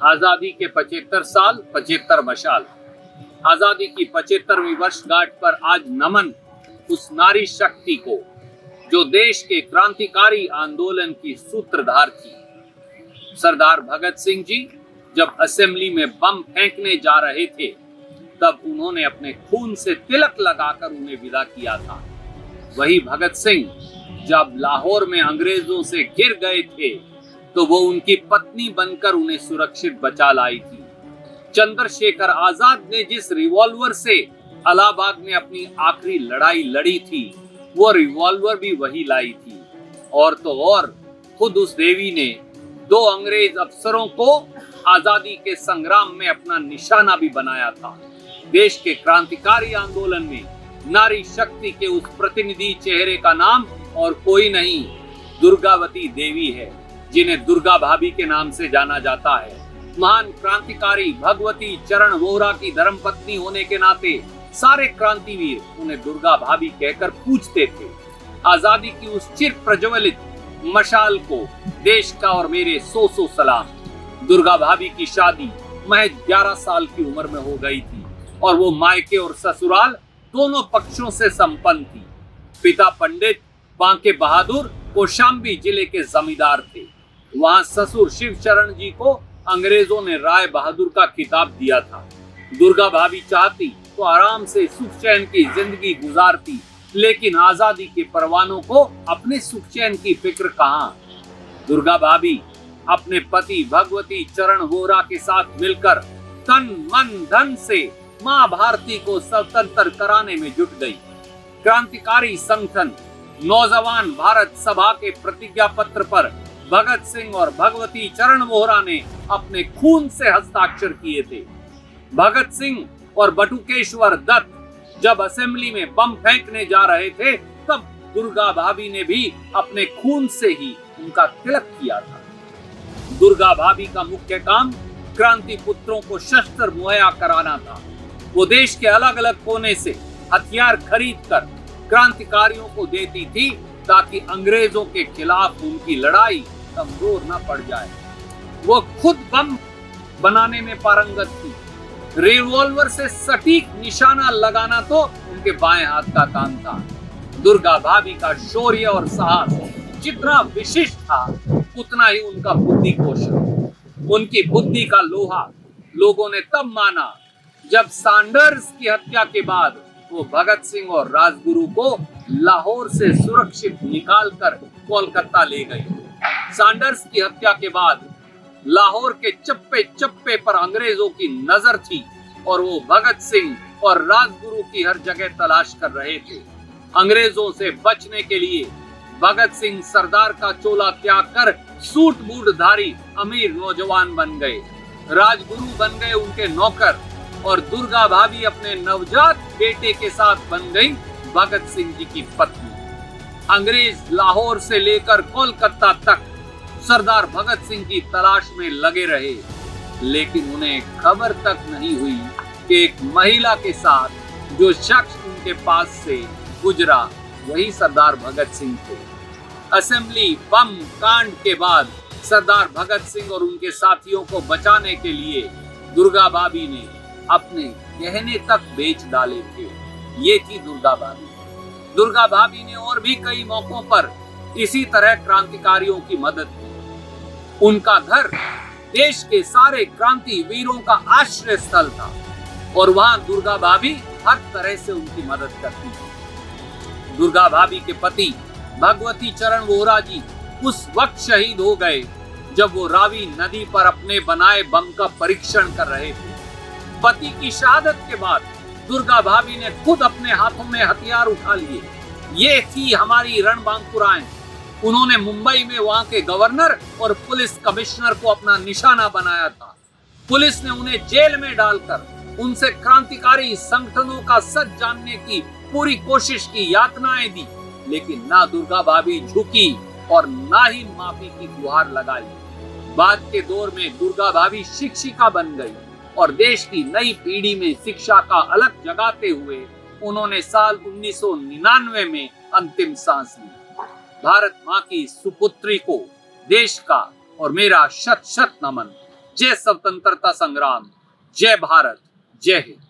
आजादी के 75 साल 75 मशाल। आजादी की 75वीं वर्षगांठ पर आज नमन उस नारी शक्ति को जो देश के क्रांतिकारी आंदोलन की सूत्रधार थी। सरदार भगत सिंह जी जब असेंबली में बम फेंकने जा रहे थे तब उन्होंने अपने खून से तिलक लगाकर उन्हें विदा किया था। वही भगत सिंह जब लाहौर में अंग्रेजों से घिर गए थे तो वो उनकी पत्नी बनकर उन्हें सुरक्षित बचा लाई थी। चंद्रशेखर आजाद ने जिस रिवॉल्वर से इलाहाबाद में अपनी आखिरी लड़ाई लड़ी थी वो रिवॉल्वर भी वही लाई थी। और तो और खुद उस देवी ने 2 अंग्रेज अफसरों को आजादी के संग्राम में अपना निशाना भी बनाया था। देश के क्रांतिकारी आंदोलन में नारी शक्ति के उस प्रतिनिधि चेहरे का नाम और कोई नहीं, दुर्गावती देवी है, जिन्हें दुर्गा भाभी के नाम से जाना जाता है। महान क्रांतिकारी भगवती चरण वोहरा की धर्मपत्नी होने के नाते सारे क्रांतिवीर उन्हें दुर्गा भाभी कहकर पूछते थे। आजादी की उस चिर प्रज्वलित मशाल को देश का और मेरे 100 सलाम। दुर्गा भाभी की शादी महज 11 साल की उम्र में हो गई थी और वो मायके और ससुराल दोनों पक्षों से संपन्न थी। पिता पंडित बांके बहादुर कौशाम्बी जिले के जमींदार थे। वहां ससुर शिवचरण जी को अंग्रेजों ने राय बहादुर का खिताब दिया था। दुर्गा भाभी चाहती तो आराम से सुख चैन की जिंदगी गुजारती, लेकिन आजादी के परवानों को अपने सुख चैन की फिक्र कहाँ। दुर्गा भाभी अपने पति भगवती चरण वोहरा के साथ मिलकर तन मन धन से मां भारती को स्वतंत्र कराने में जुट गई। क्रांतिकारी संगठन नौजवान भारत सभा के प्रतिज्ञा पत्र पर भगत सिंह और भगवती चरण वोहरा ने अपने खून से हस्ताक्षर किए थे। भगत सिंह और बटुकेश्वर दत्त जब असेंबली में बम फेंकने जा रहे थे तब दुर्गा भाभी ने भी अपने खून से ही उनका तिलक किया था। दुर्गा भाभी का मुख्य काम क्रांति पुत्रों को शस्त्र मुहैया कराना था। वो देश के अलग अलग कोने से हथियार खरीद कर क्रांतिकारियों को देती थी ताकि अंग्रेजों के खिलाफ उनकी लड़ाई कमजोर न पड़ जाए। वो खुद बम बनाने में पारंगत थी। रिवॉल्वर से सटीक निशाना लगाना तो उनके बाएं हाथ का काम था। दुर्गा भाभी का शौर्य और साहस जितना विशिष्ट था उतना ही उनका बुद्धि कौशल। उनकी बुद्धि का लोहा लोगों ने तब माना जब सैंडर्स की हत्या के बाद वो भगत सिंह और राजगुरु को लाहौर से सुरक्षित निकालकर कोलकाता ले गए। सैंडर्स की हत्या के बाद लाहौर के चप्पे चप्पे पर अंग्रेजों की नजर थी और वो भगत सिंह और राजगुरु की हर जगह तलाश कर रहे थे। अंग्रेजों से बचने के लिए भगत सिंह सरदार का चोला त्याग कर सूट बूट धारी अमीर नौजवान बन गए। राजगुरु बन गए उनके नौकर और दुर्गा भाभी अपने नवजात बेटे के साथ बन गई भगत सिंह जी की पत्नी। अंग्रेज लाहौर से लेकर कोलकाता तक सरदार भगत सिंह की तलाश में लगे रहे, लेकिन उन्हें खबर तक नहीं हुई कि एक महिला के साथ जो शख्स उनके पास से गुजरा वही सरदार भगत सिंह थे। असेंबली बम कांड के बाद सरदार भगत सिंह और उनके साथियों को बचाने के लिए दुर्गा भाभी ने अपने गहने तक बेच डाले थे। ये थी दुर्गा भाभी। दुर्गा भाभी ने और भी कई मौकों पर इसी तरह क्रांतिकारियों की मदद की। उनका घर देश के सारे क्रांति वीरों का आश्रय स्थल था और वहां दुर्गा भाभी हर तरह से उनकी मदद करती थी। दुर्गा भाभी के पति भगवती चरण वोहरा जी उस वक्त शहीद हो गए जब वो रावी नदी पर अपने बनाए बम का परीक्षण कर रहे थे। पति की शहादत के बाद दुर्गा भाभी ने खुद अपने हाथों में हथियार उठा लिए। ये थी हमारी रणबांकुराएं। उन्होंने मुंबई में वहां के गवर्नर और पुलिस कमिश्नर को अपना निशाना बनाया था। पुलिस ने उन्हें जेल में डालकर उनसे क्रांतिकारी संगठनों का सच जानने की पूरी कोशिश की, यातनाएं दी, लेकिन ना दुर्गा भाभी झुकी और ना ही माफी की गुहार लगाई। बाद के दौर में दुर्गा भाभी शिक्षिका बन गई और देश की नई पीढ़ी में शिक्षा का अलग जगाते हुए उन्होंने साल 1999 में अंतिम सांस ली। भारत माँ की सुपुत्री को देश का और मेरा शत शत नमन। जय स्वतंत्रता संग्राम, जय भारत, जय हिंद।